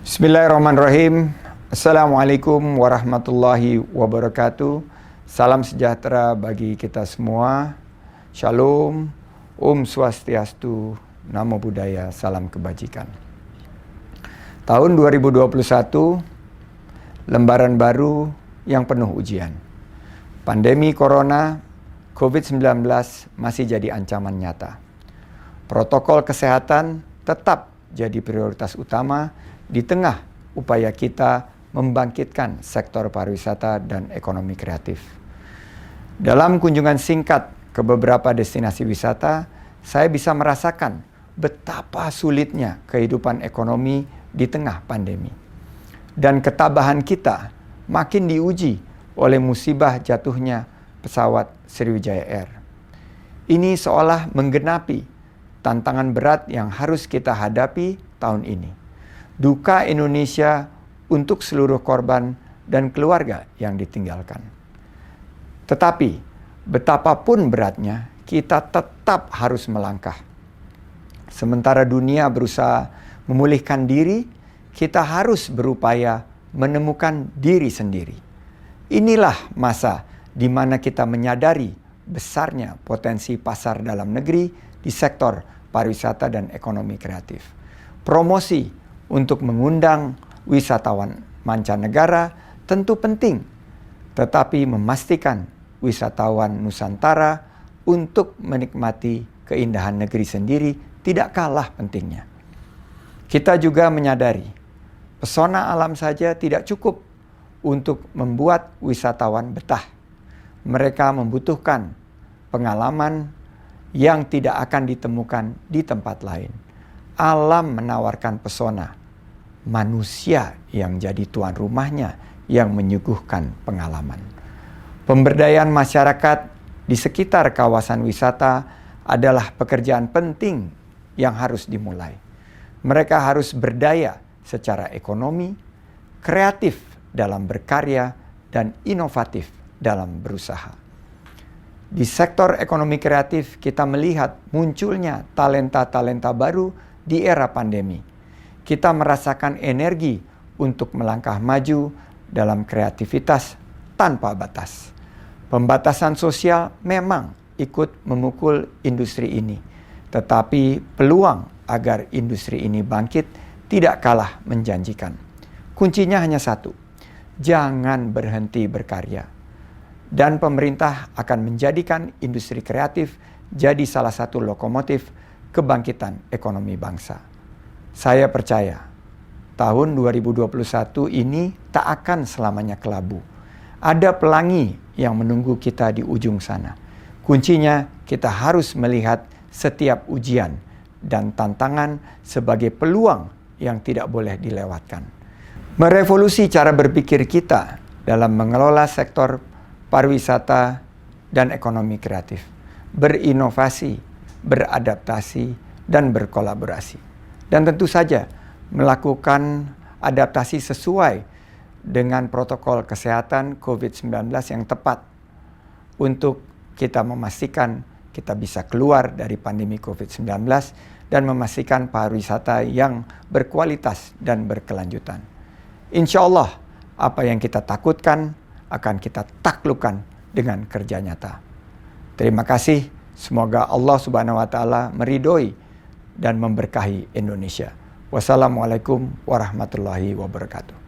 Bismillahirrahmanirrahim. Assalamualaikum warahmatullahi wabarakatuh. Salam sejahtera bagi kita semua. Shalom, Om Swastiastu, Namo Buddhaya, salam kebajikan. Tahun 2021, lembaran baru yang penuh ujian. Pandemi Corona, COVID-19 masih jadi ancaman nyata. Protokol kesehatan tetap jadi prioritas utama di tengah upaya kita membangkitkan sektor pariwisata dan ekonomi kreatif. Dalam kunjungan singkat ke beberapa destinasi wisata, saya bisa merasakan betapa sulitnya kehidupan ekonomi di tengah pandemi. Dan ketabahan kita makin diuji oleh musibah jatuhnya pesawat Sriwijaya Air. Ini seolah menggenapi tantangan berat yang harus kita hadapi tahun ini. Duka Indonesia untuk seluruh korban dan keluarga yang ditinggalkan. Tetapi betapapun beratnya, kita tetap harus melangkah. Sementara dunia berusaha memulihkan diri, kita harus berupaya menemukan diri sendiri. Inilah masa di mana kita menyadari besarnya potensi pasar dalam negeri di sektor pariwisata dan ekonomi kreatif. Promosi untuk mengundang wisatawan mancanegara tentu penting, tetapi memastikan wisatawan Nusantara untuk menikmati keindahan negeri sendiri tidak kalah pentingnya. Kita juga menyadari pesona alam saja tidak cukup untuk membuat wisatawan betah. Mereka membutuhkan pengalaman yang tidak akan ditemukan di tempat lain. Alam menawarkan pesona, manusia yang jadi tuan rumahnya yang menyuguhkan pengalaman. Pemberdayaan masyarakat di sekitar kawasan wisata adalah pekerjaan penting yang harus dimulai. Mereka harus berdaya secara ekonomi, kreatif dalam berkarya, dan inovatif dalam berusaha. Di sektor ekonomi kreatif, kita melihat munculnya talenta-talenta baru di era pandemi. Kita merasakan energi untuk melangkah maju dalam kreativitas tanpa batas. Pembatasan sosial memang ikut memukul industri ini, tetapi peluang agar industri ini bangkit tidak kalah menjanjikan. Kuncinya hanya satu, jangan berhenti berkarya. Dan pemerintah akan menjadikan industri kreatif jadi salah satu lokomotif kebangkitan ekonomi bangsa. Saya percaya tahun 2021 ini tak akan selamanya kelabu. Ada pelangi yang menunggu kita di ujung sana. Kuncinya kita harus melihat setiap ujian dan tantangan sebagai peluang yang tidak boleh dilewatkan. Merevolusi cara berpikir kita dalam mengelola sektor pariwisata dan ekonomi kreatif. Berinovasi, beradaptasi, dan berkolaborasi. Dan tentu saja melakukan adaptasi sesuai dengan protokol kesehatan COVID-19 yang tepat untuk kita memastikan kita bisa keluar dari pandemi COVID-19 dan memastikan pariwisata yang berkualitas dan berkelanjutan. Insya Allah, apa yang kita takutkan akan kita taklukkan dengan kerja nyata. Terima kasih. Semoga Allah Subhanahu wa Ta'ala meridhoi dan memberkahi Indonesia. Wassalamualaikum warahmatullahi wabarakatuh.